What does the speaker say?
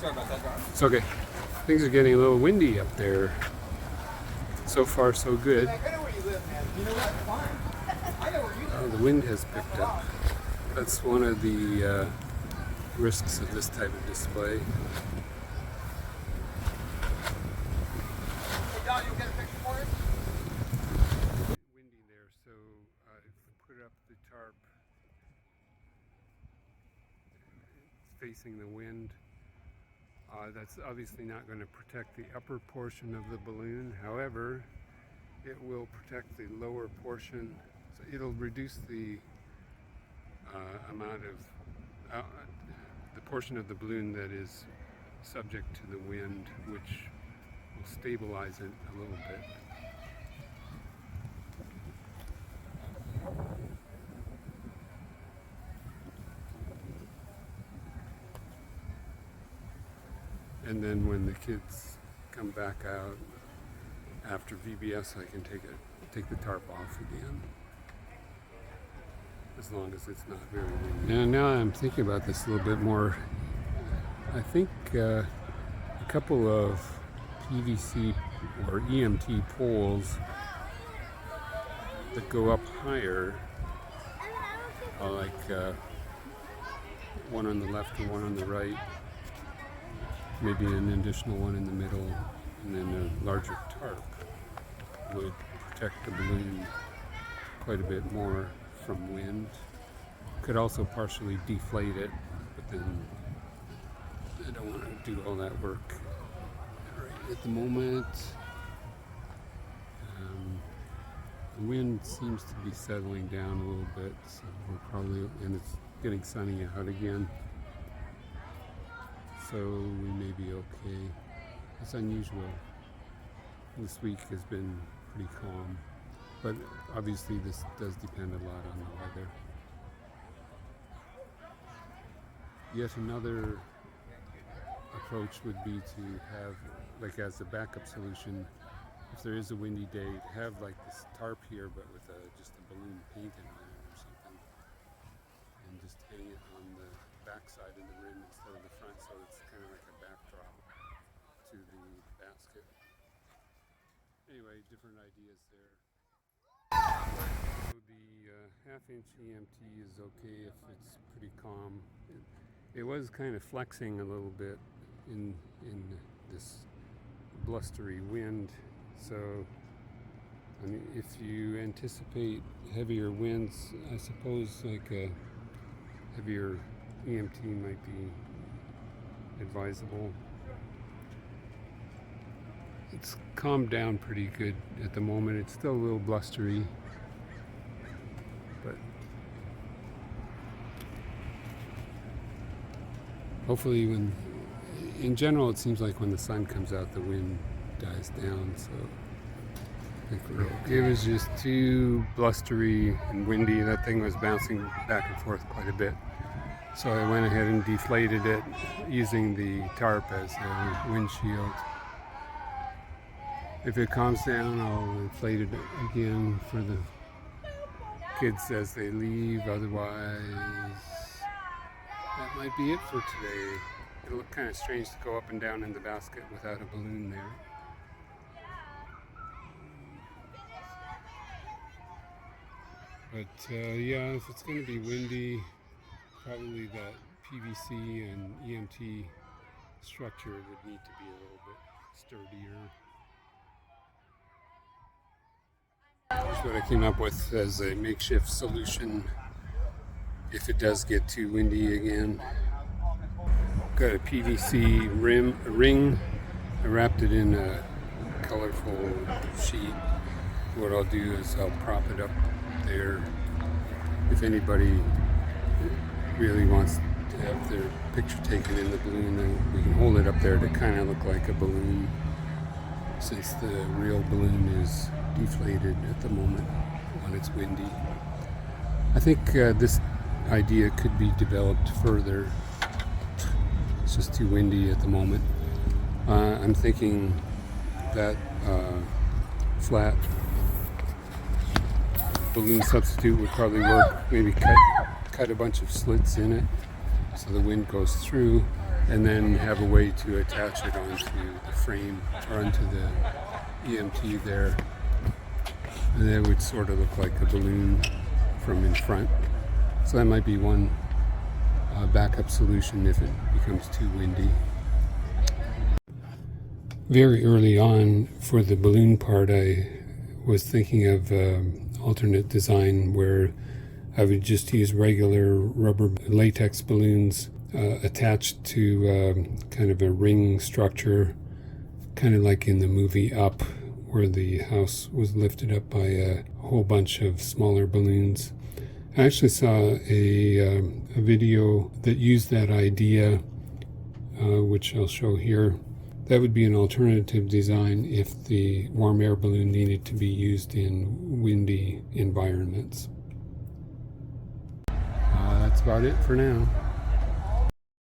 Sorry about that, John. It's okay. Things are getting a little windy up there. So far, so good. I know where you live, man. You know what? Fine. I know where you live. The wind has picked up. That's one of the risks of this type of display. Hey, Don, you'll get a picture for us? Windy there, so I've put up the tarp facing the wind. That's obviously not going to protect the upper portion of the balloon. However, it will protect the lower portion. So it'll reduce the amount of the portion of the balloon that is subject to the wind, which will stabilize it a little bit. And then when the kids come back out after VBS, I can take the tarp off again, as long as it's not very windy. Now I'm thinking about this a little bit more. I think a couple of PVC or EMT poles that go up higher, like one on the left and one on the right, maybe an additional one in the middle, and then a larger tarp would protect the balloon quite a bit more from wind. Could also partially deflate it, but then I don't want to do all that work right at the moment. The wind seems to be settling down a little bit, so we're probably, and it's getting sunny out again. So we may be okay. It's unusual. This week has been pretty calm, but obviously this does depend a lot on the weather. Yet another approach would be to have, like as a backup solution, if there is a windy day, to have like this tarp here, but with just a balloon painted on it or something, and just hang it on the backside of the rim instead of the front, so it's kind of like a backdrop to the basket. Anyway, different ideas there. So the half-inch EMT is okay if it's pretty calm. It was kind of flexing a little bit in this blustery wind. So I mean, if you anticipate heavier winds, I suppose like a heavier EMT might be advisable. It's calmed down pretty good at the moment. It's still a little blustery, but hopefully in general, it seems like when the sun comes out, the wind dies down, so I think we're okay. It was just too blustery and windy. That thing was bouncing back and forth quite a bit. So I went ahead and deflated it using the tarp as a windshield. If it calms down, I'll inflate it again for the kids as they leave. Otherwise, that might be it for today. It'll look kind of strange to go up and down in the basket without a balloon there. But yeah, if it's going to be windy, probably that PVC and EMT structure would need to be a little bit sturdier. Here's what I came up with as a makeshift solution if it does get too windy again. Got a PVC ring. I wrapped it in a colorful sheet. What I'll do is I'll prop it up there. If anybody really wants to have their picture taken in the balloon, then we can hold it up there to kind of look like a balloon, since the real balloon is deflated at the moment when it's windy. I think this idea could be developed further. It's just too windy at the moment. I'm thinking that flat balloon substitute would probably work. Maybe cut a bunch of slits in it so the wind goes through, and then have a way to attach it onto the frame or onto the EMT there. And that would sort of look like a balloon from in front. So that might be one backup solution if it becomes too windy. Very early on for the balloon part, I was thinking of alternate design where I would just use regular rubber latex balloons attached to kind of a ring structure, kind of like in the movie Up, where the house was lifted up by a whole bunch of smaller balloons. I actually saw a video that used that idea, which I'll show here. That would be an alternative design if the warm air balloon needed to be used in windy environments. That's about it for now.